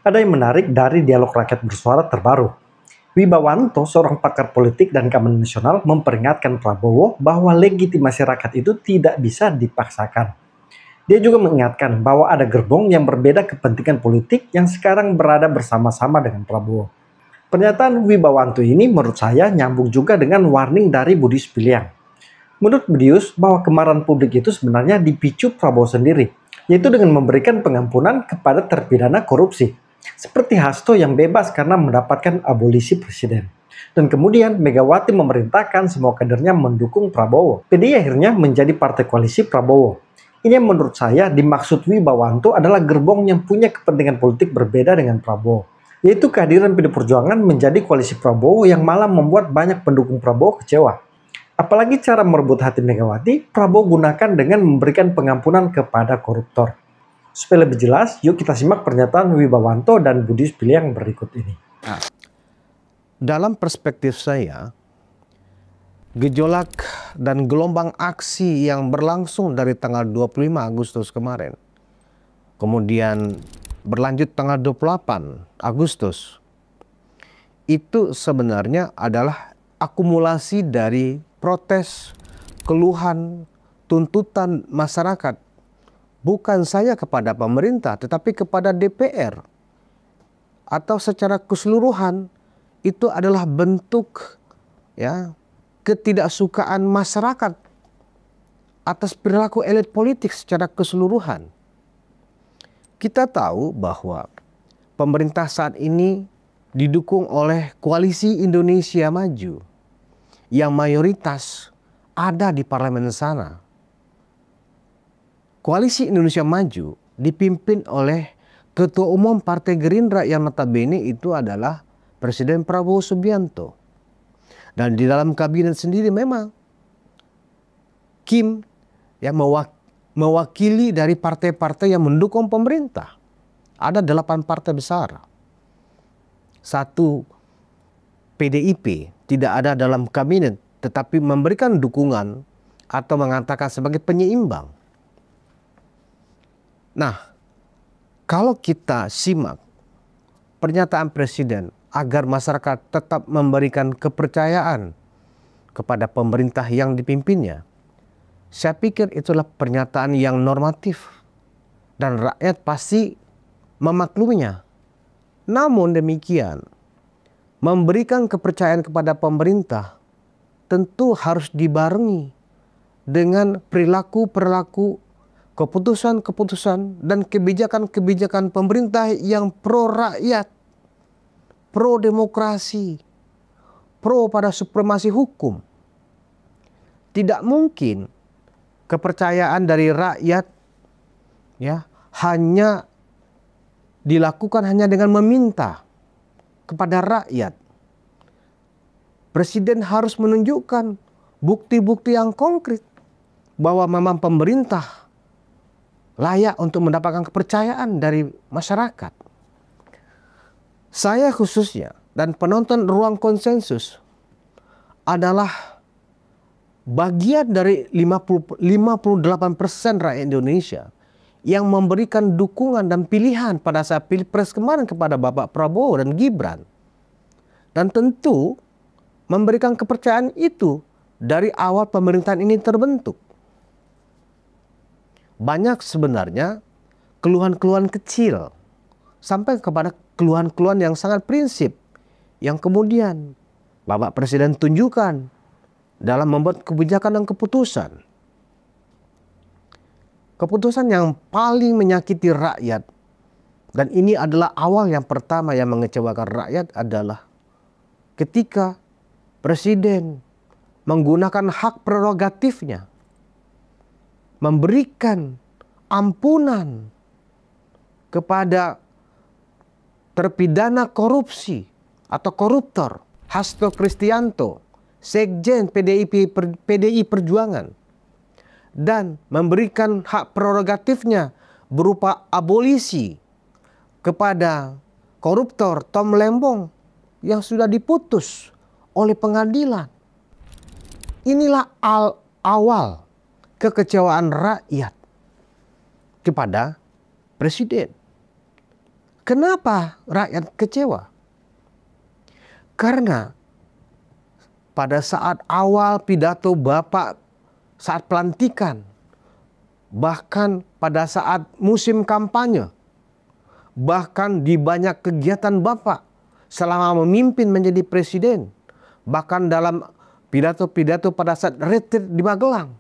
Ada yang menarik dari dialog rakyat bersuara terbaru. Wibawanto, seorang pakar politik dan keamanan nasional, memperingatkan Prabowo bahwa legitimasi rakyat itu tidak bisa dipaksakan. Dia juga mengingatkan bahwa ada gerbong yang berbeda kepentingan politik yang sekarang berada bersama-sama dengan Prabowo. Pernyataan Wibawanto ini menurut saya nyambung juga dengan warning dari Budi Spiliang. Menurut Budius, bahwa kemarahan publik itu sebenarnya dipicu Prabowo sendiri, yaitu dengan memberikan pengampunan kepada terpidana korupsi, seperti Hasto yang bebas karena mendapatkan abolisi presiden. Dan kemudian Megawati memerintahkan semua kadernya mendukung Prabowo. PDI akhirnya menjadi partai koalisi Prabowo. Ini yang menurut saya dimaksud Wibawanto adalah gerbong yang punya kepentingan politik berbeda dengan Prabowo, yaitu kehadiran PD Perjuangan menjadi koalisi Prabowo yang malah membuat banyak pendukung Prabowo kecewa. Apalagi cara merebut hati Megawati, Prabowo gunakan dengan memberikan pengampunan kepada koruptor. Supaya lebih jelas, yuk kita simak pernyataan Wibawanto dan Budi Spiliang berikut ini. Dalam perspektif saya, gejolak dan gelombang aksi yang berlangsung dari tanggal 25 Agustus kemarin, kemudian berlanjut tanggal 28 Agustus, itu sebenarnya adalah akumulasi dari protes, keluhan, tuntutan masyarakat, bukan saja kepada pemerintah, tetapi kepada DPR, atau secara keseluruhan itu adalah bentuk ketidaksukaan masyarakat atas perilaku elit politik secara keseluruhan. Kita tahu bahwa pemerintah saat ini didukung oleh Koalisi Indonesia Maju yang mayoritas ada di parlemen sana. Koalisi Indonesia Maju dipimpin oleh Ketua Umum Partai Gerindra yang notabene itu adalah Presiden Prabowo Subianto. Dan di dalam kabinet sendiri memang Kim yang mewakili dari partai-partai yang mendukung pemerintah. Ada 8 partai besar. 1 PDIP tidak ada dalam kabinet, tetapi memberikan dukungan atau mengatakan sebagai penyeimbang. Nah, kalau kita simak pernyataan Presiden agar masyarakat tetap memberikan kepercayaan kepada pemerintah yang dipimpinnya, saya pikir itulah pernyataan yang normatif dan rakyat pasti memakluminya. Namun demikian, memberikan kepercayaan kepada pemerintah tentu harus dibarengi dengan perilaku-perilaku, keputusan-keputusan dan kebijakan-kebijakan pemerintah yang pro rakyat, pro demokrasi, pro pada supremasi hukum. Tidak mungkin kepercayaan dari rakyat hanya dilakukan hanya dengan meminta kepada rakyat. Presiden harus menunjukkan bukti-bukti yang konkret bahwa memang pemerintah layak untuk mendapatkan kepercayaan dari masyarakat. Saya khususnya dan penonton Ruang Konsensus adalah bagian dari 58% rakyat Indonesia yang memberikan dukungan dan pilihan pada saat Pilpres kemarin kepada Bapak Prabowo dan Gibran. Dan tentu memberikan kepercayaan itu dari awal pemerintahan ini terbentuk. Banyak sebenarnya keluhan-keluhan kecil sampai kepada keluhan-keluhan yang sangat prinsip yang kemudian Bapak Presiden tunjukkan dalam membuat kebijakan dan keputusan. Keputusan yang paling menyakiti rakyat, dan ini adalah awal yang pertama yang mengecewakan rakyat, adalah ketika Presiden menggunakan hak prerogatifnya memberikan ampunan kepada terpidana korupsi atau koruptor Hasto Kristianto, Sekjen PDI Perjuangan, dan memberikan hak prerogatifnya berupa abolisi kepada koruptor Tom Lembong yang sudah diputus oleh pengadilan. Inilah awal kekecewaan rakyat kepada Presiden. Kenapa rakyat kecewa? Karena pada saat awal pidato Bapak saat pelantikan, bahkan pada saat musim kampanye, bahkan di banyak kegiatan Bapak selama memimpin menjadi presiden, bahkan dalam pidato-pidato pada saat retreat di Magelang,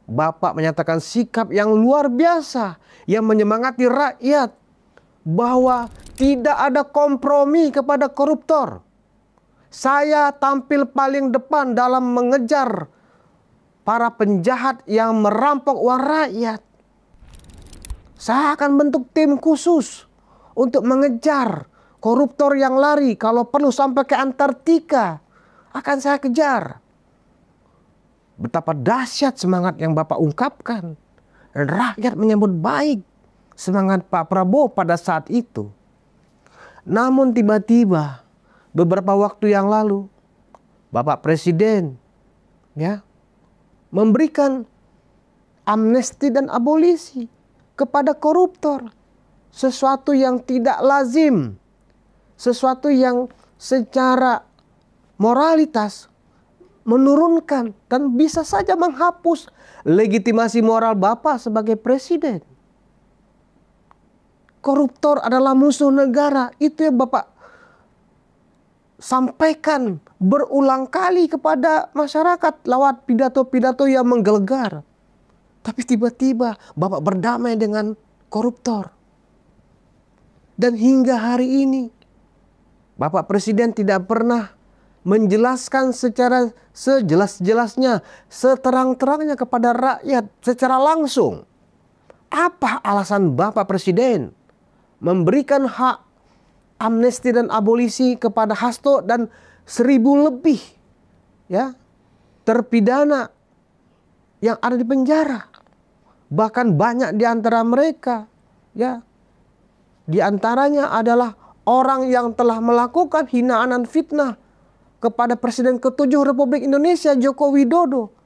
Bapak menyatakan sikap yang luar biasa yang menyemangati rakyat bahwa tidak ada kompromi kepada koruptor. Saya tampil paling depan dalam mengejar para penjahat yang merampok uang rakyat. Saya akan bentuk tim khusus untuk mengejar koruptor yang lari, kalau perlu sampai ke Antartika akan saya kejar. Betapa dahsyat semangat yang Bapak ungkapkan. Dan rakyat menyambut baik semangat Pak Prabowo pada saat itu. Namun tiba-tiba beberapa waktu yang lalu Bapak Presiden memberikan amnesti dan abolisi kepada koruptor. Sesuatu yang tidak lazim. Sesuatu yang secara moralitas menurunkan dan bisa saja menghapus legitimasi moral Bapak sebagai presiden. Koruptor adalah musuh negara. Itu yang Bapak sampaikan berulang kali kepada masyarakat lewat pidato-pidato yang menggelegar. Tapi tiba-tiba Bapak berdamai dengan koruptor. Dan hingga hari ini Bapak Presiden tidak pernah menjelaskan secara sejelas-jelasnya, seterang-terangnya kepada rakyat secara langsung. Apa alasan Bapak Presiden memberikan hak amnesti dan abolisi kepada Hasto dan 1.000 lebih terpidana yang ada di penjara. Bahkan banyak di antara mereka di antaranya adalah orang yang telah melakukan hinaan dan fitnah kepada Presiden ke-7 Republik Indonesia Joko Widodo.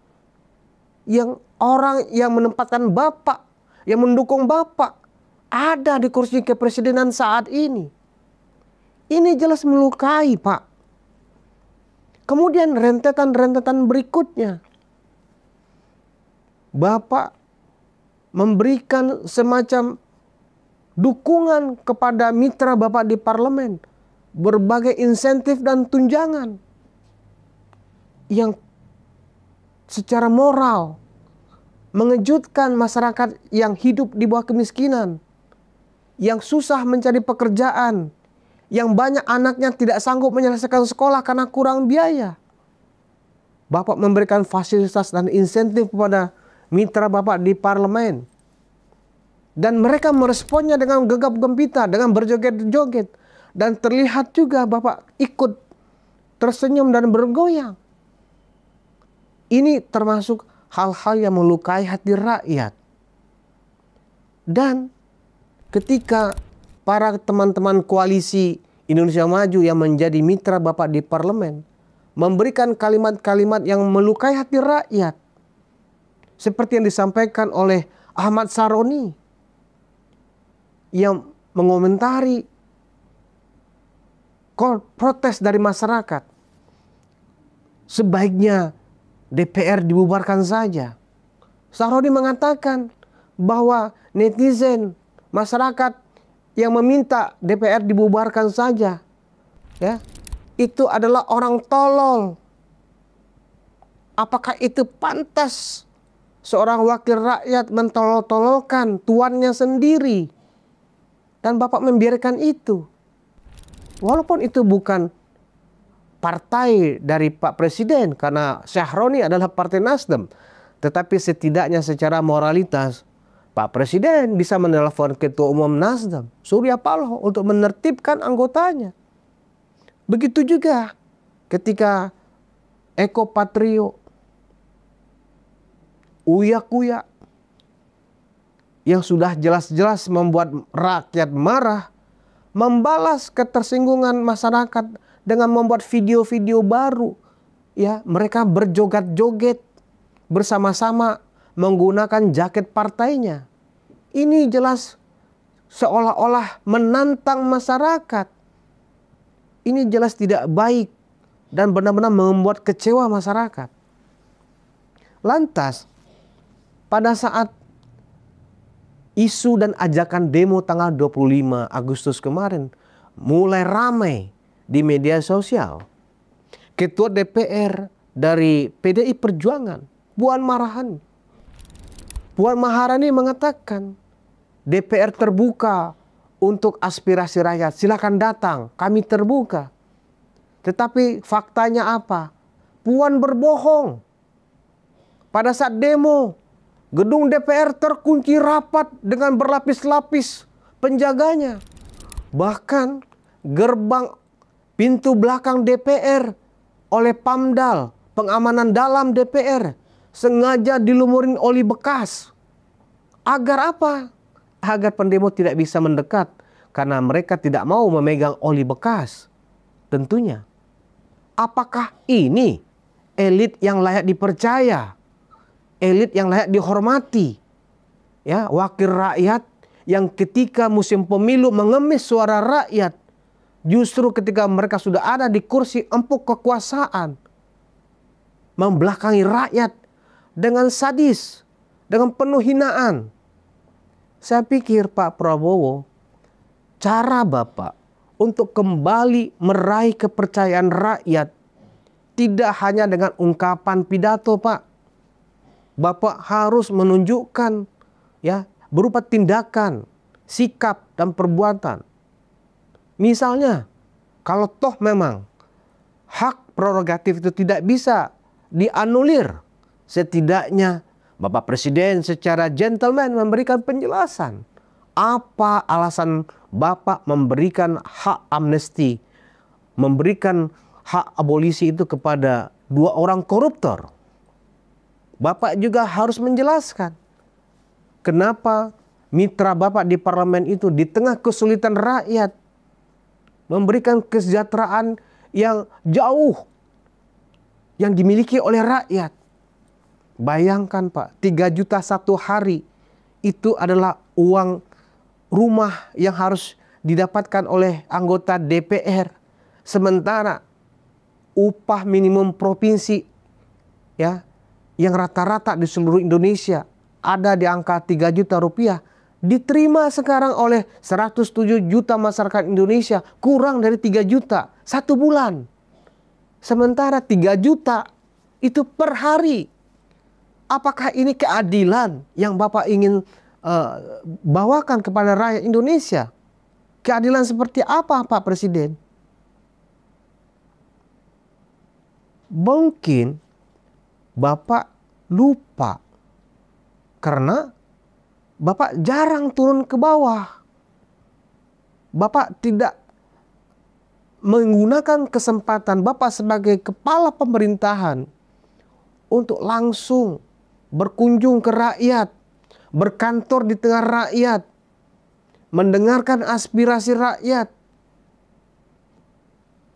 Yang orang yang menempatkan Bapak, yang mendukung Bapak ada di kursi kepresidenan saat ini. Ini jelas melukai, Pak. Kemudian rentetan-rentetan berikutnya. Bapak memberikan semacam dukungan kepada mitra Bapak di parlemen. Berbagai insentif dan tunjangan yang secara moral mengejutkan masyarakat yang hidup di bawah kemiskinan, yang susah mencari pekerjaan, yang banyak anaknya tidak sanggup menyelesaikan sekolah karena kurang biaya. Bapak memberikan fasilitas dan insentif kepada mitra Bapak di parlemen. Dan mereka meresponnya dengan gegap gempita, dengan berjoget-joget. Dan terlihat juga Bapak ikut tersenyum dan bergoyang. Ini termasuk hal-hal yang melukai hati rakyat. Dan ketika para teman-teman koalisi Indonesia Maju yang menjadi mitra Bapak di parlemen memberikan kalimat-kalimat yang melukai hati rakyat, seperti yang disampaikan oleh Ahmad Saroni yang mengomentari protes dari masyarakat, sebaiknya DPR dibubarkan saja. Saroni mengatakan bahwa netizen, masyarakat yang meminta DPR dibubarkan saja, itu adalah orang tolol. Apakah itu pantas seorang wakil rakyat mentolol-tololkan tuannya sendiri? Dan Bapak membiarkan itu. Walaupun itu bukan partai dari Pak Presiden, karena Syahroni adalah partai Nasdem. Tetapi setidaknya secara moralitas, Pak Presiden bisa menelpon Ketua Umum Nasdem, Surya Paloh, untuk menertibkan anggotanya. Begitu juga ketika Eko Patrio, Uya-Kuya, yang sudah jelas-jelas membuat rakyat marah, membalas ketersinggungan masyarakat dengan membuat video-video baru. Mereka berjoget-joget bersama-sama menggunakan jaket partainya. Ini jelas seolah-olah menantang masyarakat. Ini jelas tidak baik dan benar-benar membuat kecewa masyarakat. Lantas, pada saat isu dan ajakan demo tanggal 25 Agustus kemarin mulai ramai di media sosial, Ketua DPR dari PDI Perjuangan, Puan Maharani mengatakan, DPR terbuka untuk aspirasi rakyat, silakan datang, kami terbuka. Tetapi faktanya apa? Puan berbohong. Pada saat demo, gedung DPR terkunci rapat dengan berlapis-lapis penjaganya. Bahkan gerbang pintu belakang DPR oleh Pamdal, pengamanan dalam DPR, sengaja dilumurin oli bekas. Agar apa? Agar pendemo tidak bisa mendekat, karena mereka tidak mau memegang oli bekas. Tentunya, apakah ini elit yang layak dipercaya? Elit yang layak dihormati? Ya, wakil rakyat yang ketika musim pemilu mengemis suara rakyat, justru ketika mereka sudah ada di kursi empuk kekuasaan, membelakangi rakyat dengan sadis, dengan penuh hinaan. Saya pikir Pak Prabowo, cara Bapak untuk kembali meraih kepercayaan rakyat tidak hanya dengan ungkapan pidato, Pak. Bapak harus menunjukkan, ya, berupa tindakan, sikap dan perbuatan. Misalnya, kalau toh memang hak prerogatif itu tidak bisa dianulir, setidaknya Bapak Presiden secara gentleman memberikan penjelasan. Apa alasan Bapak memberikan hak amnesti, memberikan hak abolisi itu kepada 2 orang koruptor? Bapak juga harus menjelaskan kenapa mitra Bapak di parlemen itu di tengah kesulitan rakyat memberikan kesejahteraan yang jauh yang dimiliki oleh rakyat. Bayangkan Pak, 3 juta satu hari itu adalah uang rumah yang harus didapatkan oleh anggota DPR. Sementara upah minimum provinsi, ya, yang rata-rata di seluruh Indonesia ada di angka 3 juta rupiah, diterima sekarang oleh 107 juta masyarakat Indonesia, kurang dari 3 juta satu bulan. Sementara 3 juta itu per hari. Apakah ini keadilan yang Bapak ingin bawakan kepada rakyat Indonesia? Keadilan seperti apa, Pak Presiden? Mungkin Bapak lupa karena Bapak jarang turun ke bawah. Bapak tidak menggunakan kesempatan Bapak sebagai kepala pemerintahan untuk langsung berkunjung ke rakyat, berkantor di tengah rakyat, mendengarkan aspirasi rakyat.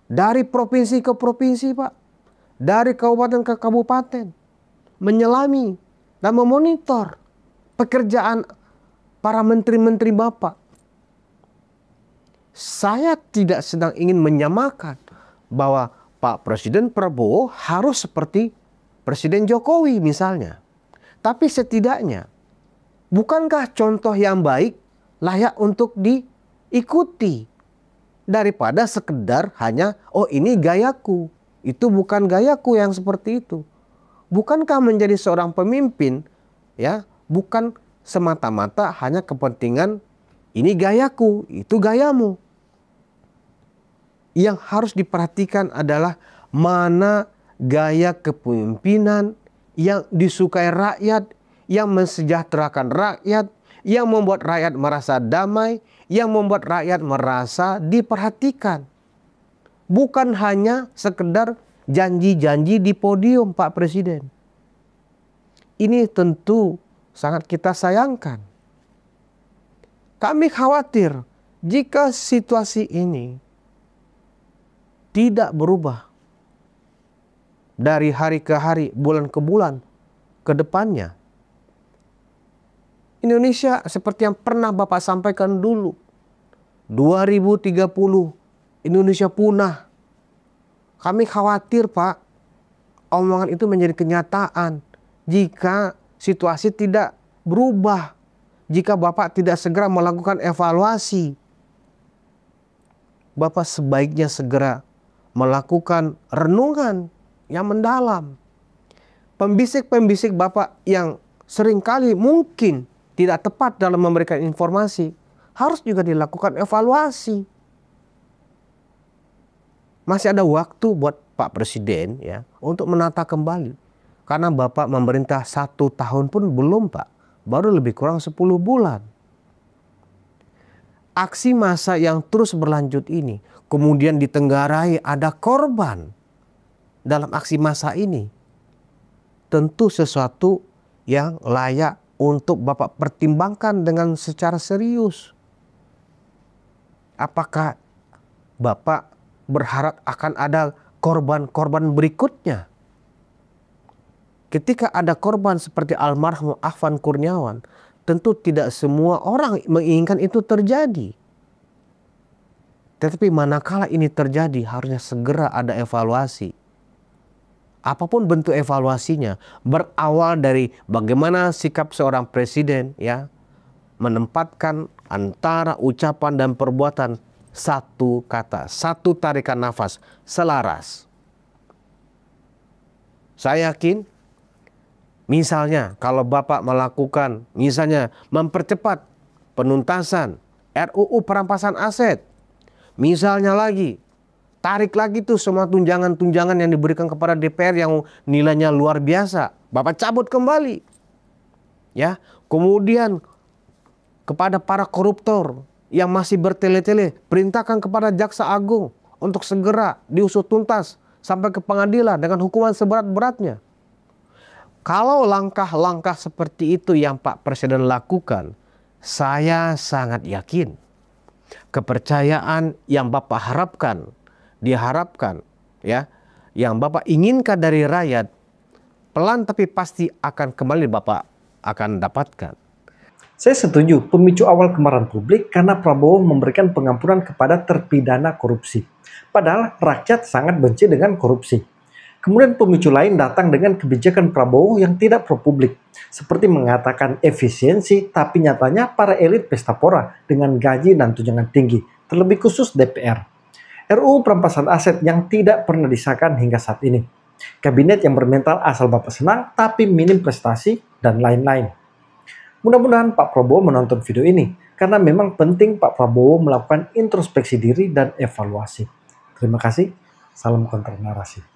Dari provinsi ke provinsi, Pak. Dari kabupaten ke kabupaten. Menyelami dan memonitor pekerjaan para menteri-menteri Bapak. Saya tidak sedang ingin menyamakan bahwa Pak Presiden Prabowo harus seperti Presiden Jokowi misalnya. Tapi setidaknya, bukankah contoh yang baik layak untuk diikuti? Daripada sekedar hanya, oh ini gayaku, itu bukan gayaku yang seperti itu. Bukankah menjadi seorang pemimpin, ya, bukan semata-mata hanya kepentingan ini gayaku, itu gayamu. Yang harus diperhatikan adalah mana gaya kepemimpinan yang disukai rakyat, yang mensejahterakan rakyat, yang membuat rakyat merasa damai, yang membuat rakyat merasa diperhatikan. Bukan hanya sekedar janji-janji di podium, Pak Presiden. Ini tentu sangat kita sayangkan. Kami khawatir jika situasi ini tidak berubah dari hari ke hari, bulan ke bulan ke depannya. Indonesia seperti yang pernah Bapak sampaikan dulu. 2030 Indonesia punah. Kami khawatir, Pak, omongan itu menjadi kenyataan jika situasi tidak berubah, jika Bapak tidak segera melakukan evaluasi. Bapak sebaiknya segera melakukan renungan yang mendalam. Pembisik-pembisik Bapak yang seringkali mungkin tidak tepat dalam memberikan informasi, harus juga dilakukan evaluasi. Masih ada waktu buat Pak Presiden ya untuk menata kembali. Karena Bapak memerintah 1 tahun pun belum, Pak. Baru lebih kurang 10 bulan. Aksi massa yang terus berlanjut ini, kemudian ditenggarai ada korban dalam aksi massa ini. Tentu sesuatu yang layak untuk Bapak pertimbangkan dengan secara serius. Apakah Bapak berharap akan ada korban-korban berikutnya? Ketika ada korban seperti almarhum Afwan Kurniawan, tentu tidak semua orang menginginkan itu terjadi. Tetapi manakala ini terjadi, harusnya segera ada evaluasi. Apapun bentuk evaluasinya, berawal dari bagaimana sikap seorang presiden ya menempatkan antara ucapan dan perbuatan satu kata, satu tarikan nafas, selaras. Saya yakin misalnya kalau Bapak melakukan misalnya mempercepat penuntasan RUU perampasan aset. Misalnya lagi tarik lagi tuh semua tunjangan-tunjangan yang diberikan kepada DPR yang nilainya luar biasa. Bapak cabut kembali. Ya, kemudian kepada para koruptor yang masih bertele-tele, perintahkan kepada Jaksa Agung untuk segera diusut tuntas sampai ke pengadilan dengan hukuman seberat-beratnya. Kalau langkah-langkah seperti itu yang Pak Presiden lakukan, saya sangat yakin kepercayaan yang Bapak harapkan, diharapkan ya, yang Bapak inginkan dari rakyat, pelan tapi pasti akan kembali Bapak akan dapatkan. Saya setuju pemicu awal kemarahan publik karena Prabowo memberikan pengampunan kepada terpidana korupsi. Padahal rakyat sangat benci dengan korupsi. Kemudian pemicu lain datang dengan kebijakan Prabowo yang tidak pro publik. Seperti mengatakan efisiensi, tapi nyatanya para elit pesta pora dengan gaji dan tunjangan tinggi, terlebih khusus DPR. RUU perampasan aset yang tidak pernah disahkan hingga saat ini. Kabinet yang bermental asal Bapak senang, tapi minim prestasi, dan lain-lain. Mudah-mudahan Pak Prabowo menonton video ini, karena memang penting Pak Prabowo melakukan introspeksi diri dan evaluasi. Terima kasih, salam kontra narasi.